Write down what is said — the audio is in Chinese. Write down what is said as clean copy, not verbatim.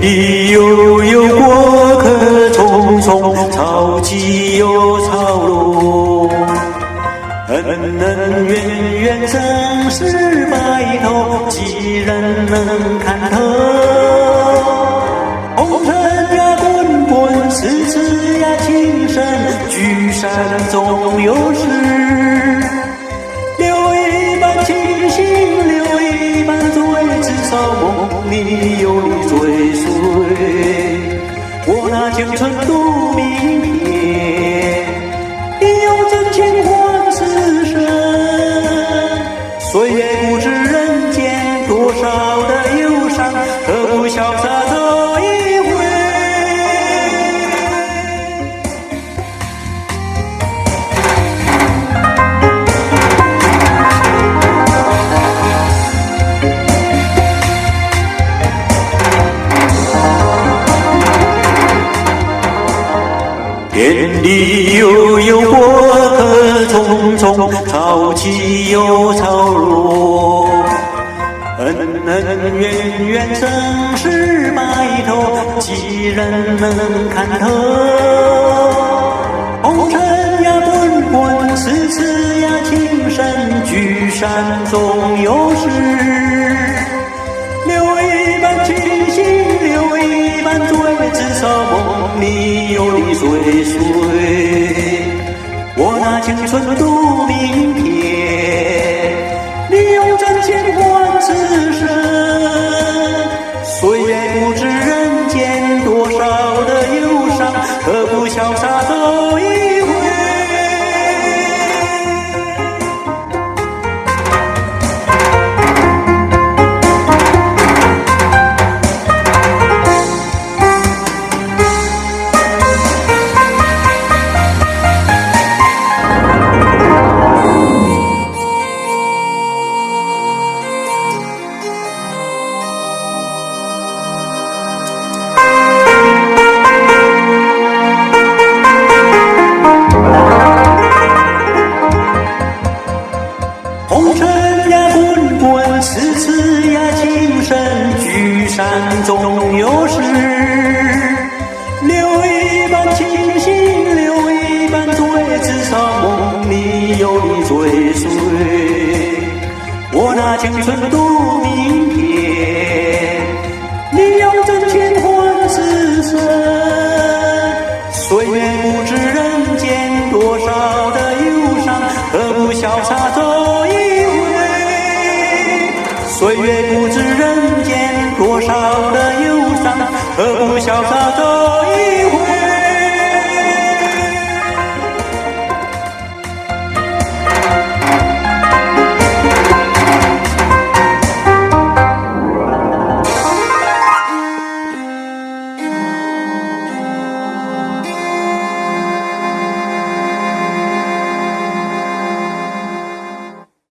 地悠悠，过客匆匆，潮起又潮落。恩恩怨怨，生死白头，几人能看透？红尘呀滚滚，痴痴呀情深，聚散总有时。留一半清醒，留一半醉，至少梦里有你追随。我拿青春赌明天，你用真情换此生。岁月不知人间多少的忧伤，何不潇洒走一回？天地悠悠，过客匆匆，潮起又潮落。恩恩怨怨，生死白头，几人能看透？红尘呀滚滚，痴痴呀情深，聚散总有时。留一半清醒，留一半醉，至少梦里有你追随。我拿青春赌明天，你用真情换此生。岁月不知人间多少的忧伤，何不潇洒走一回？红尘呀滚滚，痴痴呀情深，聚散总有时。留一半清醒，留一半醉，至少梦里有你追随。我拿青春赌明天，你用真情换此生。岁月不知人间多少的忧伤，何不潇洒走一回？岁月不知人间多少的忧伤，何不潇洒